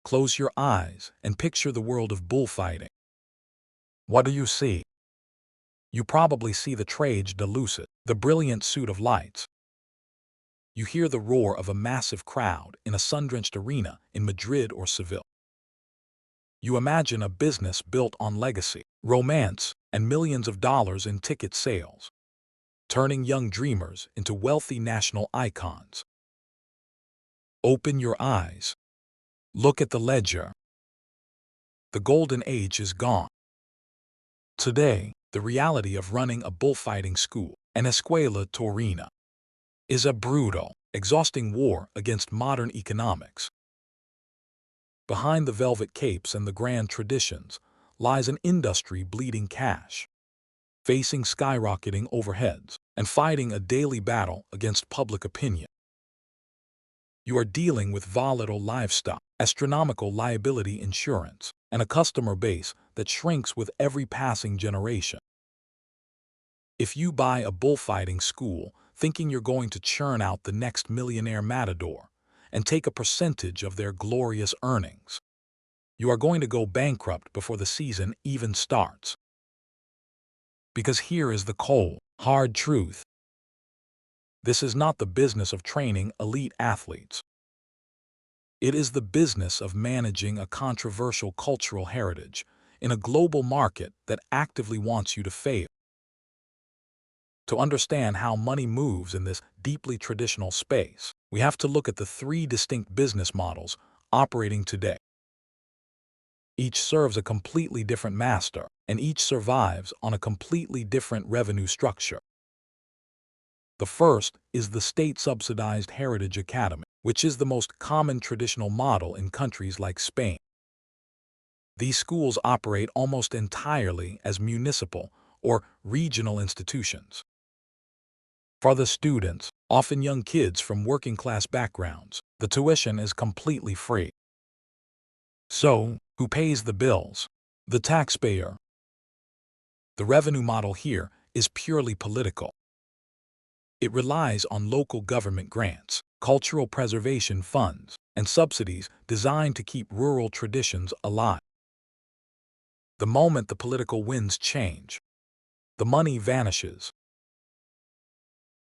Close your eyes and picture the world of bullfighting. What do you see? You probably see the traje de luces, the brilliant suit of lights. You hear the roar of a massive crowd in a sun-drenched arena in Madrid or Seville. You imagine a business built on legacy, romance, and millions of dollars in ticket sales, turning young dreamers into wealthy national icons. Open your eyes. Look at the ledger. The golden age is gone. Today, the reality of running a bullfighting school, an escuela taurina, is a brutal, exhausting war against modern economics. Behind the velvet capes and the grand traditions lies an industry bleeding cash, facing skyrocketing overheads and fighting a daily battle against public opinion. You are dealing with volatile livestock, astronomical liability insurance, and a customer base that shrinks with every passing generation. If you buy a bullfighting school thinking you're going to churn out the next millionaire matador and take a percentage of their glorious earnings, you are going to go bankrupt before the season even starts. Because here is the cold, hard truth. This is not the business of training elite athletes. It is the business of managing a controversial cultural heritage in a global market that actively wants you to fail. To understand how money moves in this deeply traditional space, we have to look at the three distinct business models operating today. Each serves a completely different master, and each survives on a completely different revenue structure. The first is the state-subsidized Heritage Academy, which is the most common traditional model in countries like Spain. These schools operate almost entirely as municipal or regional institutions. For the students, often young kids from working-class backgrounds, the tuition is completely free. So, who pays the bills? The taxpayer. The revenue model here is purely political. It relies on local government grants, cultural preservation funds, and subsidies designed to keep rural traditions alive. The moment the political winds change, the money vanishes.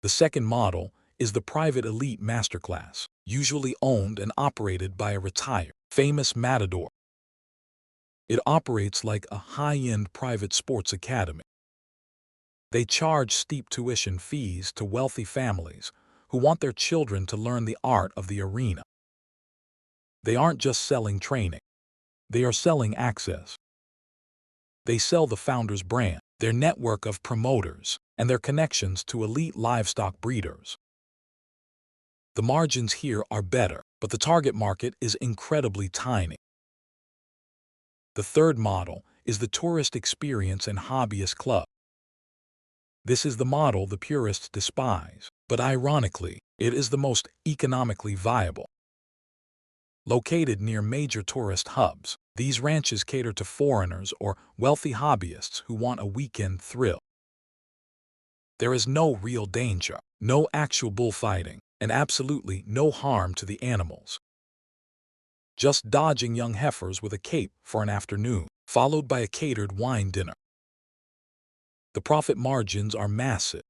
The second model is the private elite masterclass, usually owned and operated by a retired, famous matador. It operates like a high-end private sports academy. They charge steep tuition fees to wealthy families who want their children to learn the art of the arena. They aren't just selling training. They are selling access. They sell the founder's brand, their network of promoters, and their connections to elite livestock breeders. The margins here are better, but the target market is incredibly tiny. The third model is the tourist experience and hobbyist club. This is the model the purists despise, but ironically, it is the most economically viable. Located near major tourist hubs, these ranches cater to foreigners or wealthy hobbyists who want a weekend thrill. There is no real danger, no actual bullfighting, and absolutely no harm to the animals. Just dodging young heifers with a cape for an afternoon, followed by a catered wine dinner. The profit margins are massive.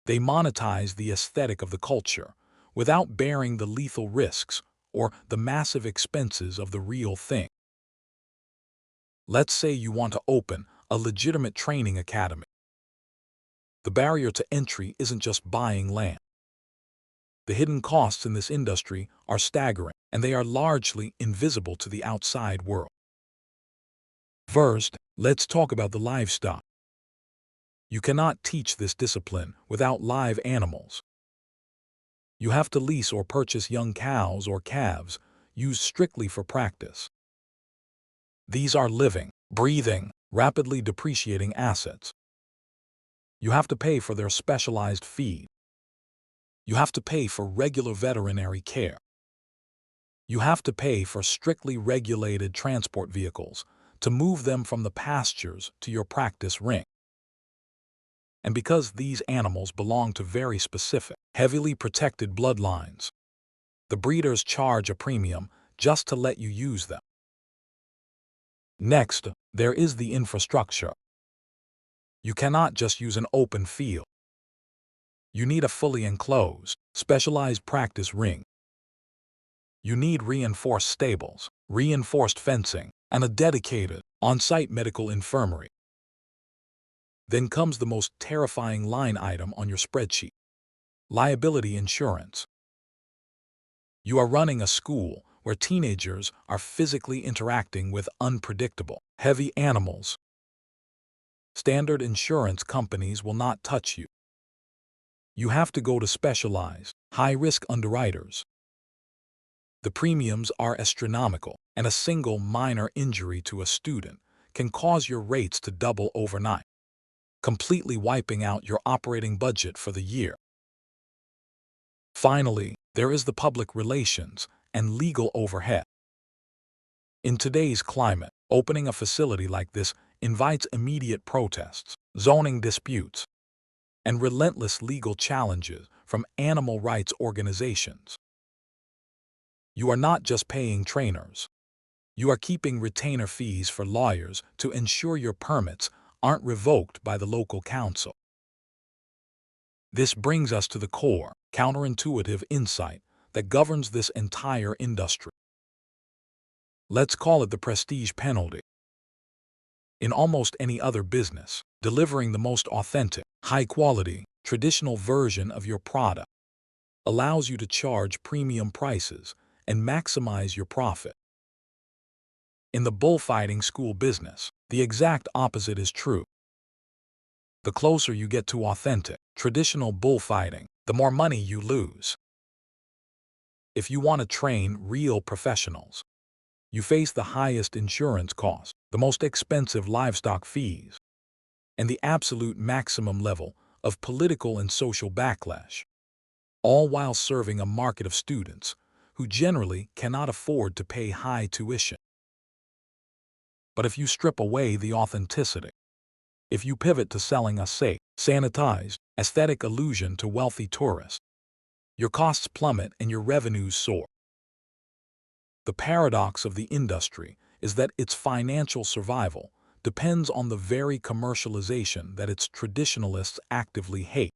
They monetize the aesthetic of the culture without bearing the lethal risks or the massive expenses of the real thing. Let's say you want to open a legitimate training academy. The barrier to entry isn't just buying land. The hidden costs in this industry are staggering, and they are largely invisible to the outside world. First, let's talk about the livestock. You cannot teach this discipline without live animals. You have to lease or purchase young cows or calves used strictly for practice. These are living, breathing, rapidly depreciating assets. You have to pay for their specialized feed. You have to pay for regular veterinary care. You have to pay for strictly regulated transport vehicles to move them from the pastures to your practice ring. And because these animals belong to very specific, heavily protected bloodlines, the breeders charge a premium just to let you use them. Next, there is the infrastructure. You cannot just use an open field. You need a fully enclosed, specialized practice ring. You need reinforced stables, reinforced fencing, and a dedicated, on-site medical infirmary. Then comes the most terrifying line item on your spreadsheet: liability insurance. You are running a school where teenagers are physically interacting with unpredictable, heavy animals. Standard insurance companies will not touch you. You have to go to specialized, high-risk underwriters. The premiums are astronomical, and a single minor injury to a student can cause your rates to double overnight, completely wiping out your operating budget for the year. Finally, there is the public relations and legal overhead. In today's climate, opening a facility like this invites immediate protests, zoning disputes, and relentless legal challenges from animal rights organizations. You are not just paying trainers. You are keeping retainer fees for lawyers to ensure your permits aren't revoked by the local council. This brings us to the core, counterintuitive insight that governs this entire industry. Let's call it the prestige penalty. In almost any other business, delivering the most authentic, high-quality, traditional version of your product allows you to charge premium prices and maximize your profit. In the bullfighting school business, the exact opposite is true. The closer you get to authentic, traditional bullfighting, the more money you lose. If you want to train real professionals, you face the highest insurance costs, the most expensive livestock fees, and the absolute maximum level of political and social backlash, all while serving a market of students who generally cannot afford to pay high tuition. But if you strip away the authenticity, if you pivot to selling a safe, sanitized, aesthetic illusion to wealthy tourists, your costs plummet and your revenues soar. The paradox of the industry is that its financial survival depends on the very commercialization that its traditionalists actively hate.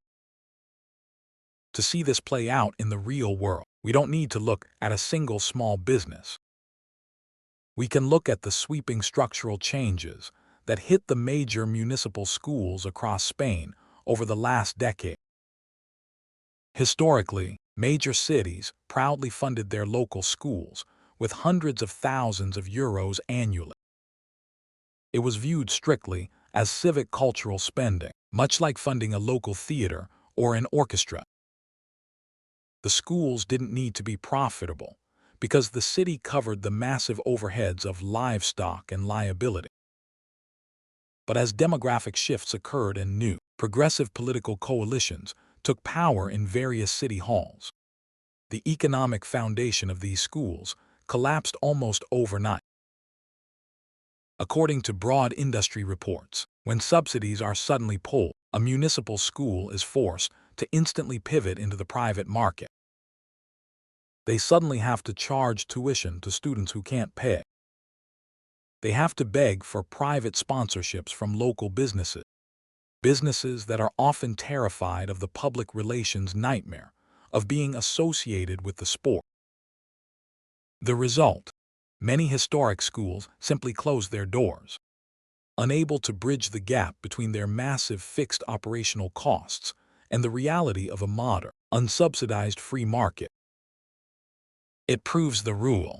To see this play out in the real world, we don't need to look at a single small business. We can look at the sweeping structural changes that hit the major municipal schools across Spain over the last decade. Historically, major cities proudly funded their local schools with hundreds of thousands of euros annually. It was viewed strictly as civic cultural spending, much like funding a local theater or an orchestra. The schools didn't need to be profitable because the city covered the massive overheads of livestock and liability. But as demographic shifts occurred and new, progressive political coalitions took power in various city halls, the economic foundation of these schools collapsed almost overnight. According to broad industry reports, when subsidies are suddenly pulled, a municipal school is forced to instantly pivot into the private market. They suddenly have to charge tuition to students who can't pay. They have to beg for private sponsorships from local businesses, businesses that are often terrified of the public relations nightmare of being associated with the sport. The result: many historic schools simply close their doors, unable to bridge the gap between their massive fixed operational costs and the reality of a modern, unsubsidized free market. It proves the rule.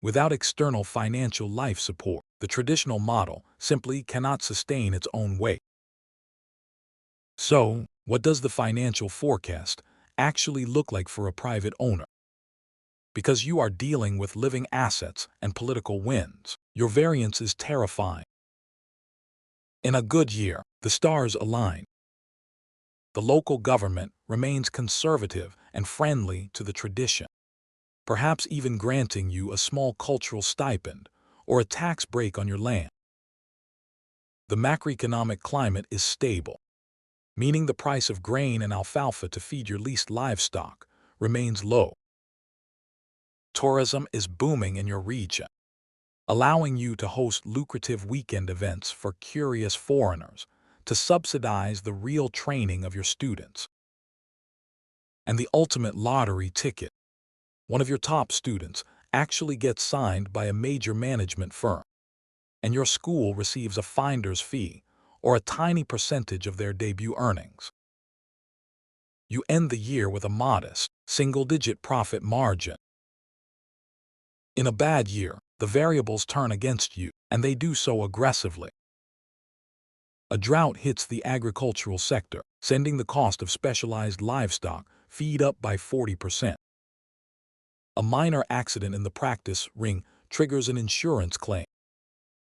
Without external financial life support, the traditional model simply cannot sustain its own weight. So, what does the financial forecast actually look like for a private owner? Because you are dealing with living assets and political winds, your variance is terrifying. In a good year, the stars align. The local government remains conservative and friendly to the tradition, perhaps even granting you a small cultural stipend or a tax break on your land. The macroeconomic climate is stable, meaning the price of grain and alfalfa to feed your leased livestock remains low. Tourism is booming in your region, allowing you to host lucrative weekend events for curious foreigners to subsidize the real training of your students. And the ultimate lottery ticket. One of your top students actually gets signed by a major management firm, and your school receives a finder's fee or a tiny percentage of their debut earnings. You end the year with a modest, single-digit profit margin. In a bad year, the variables turn against you, and they do so aggressively. A drought hits the agricultural sector, sending the cost of specialized livestock feed up by 40%. A minor accident in the practice ring triggers an insurance claim,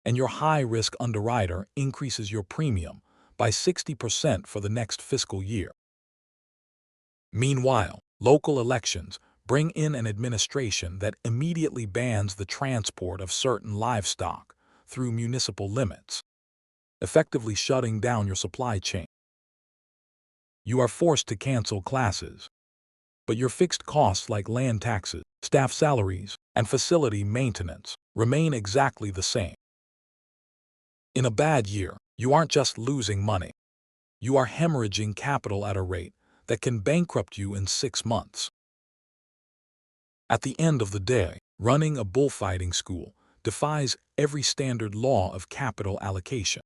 and your high-risk underwriter increases your premium by 60% for the next fiscal year. Meanwhile, local elections bring in an administration that immediately bans the transport of certain livestock through municipal limits, effectively shutting down your supply chain. You are forced to cancel classes, but your fixed costs like land taxes, staff salaries, and facility maintenance remain exactly the same. In a bad year, you aren't just losing money. You are hemorrhaging capital at a rate that can bankrupt you in 6 months. At the end of the day, running a bullfighting school defies every standard law of capital allocation.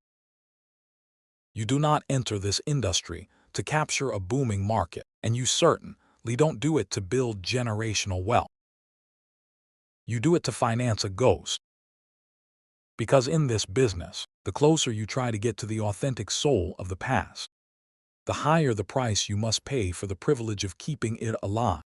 You do not enter this industry to capture a booming market, and you certainly don't do it to build generational wealth. You do it to finance a ghost. Because in this business, the closer you try to get to the authentic soul of the past, the higher the price you must pay for the privilege of keeping it alive.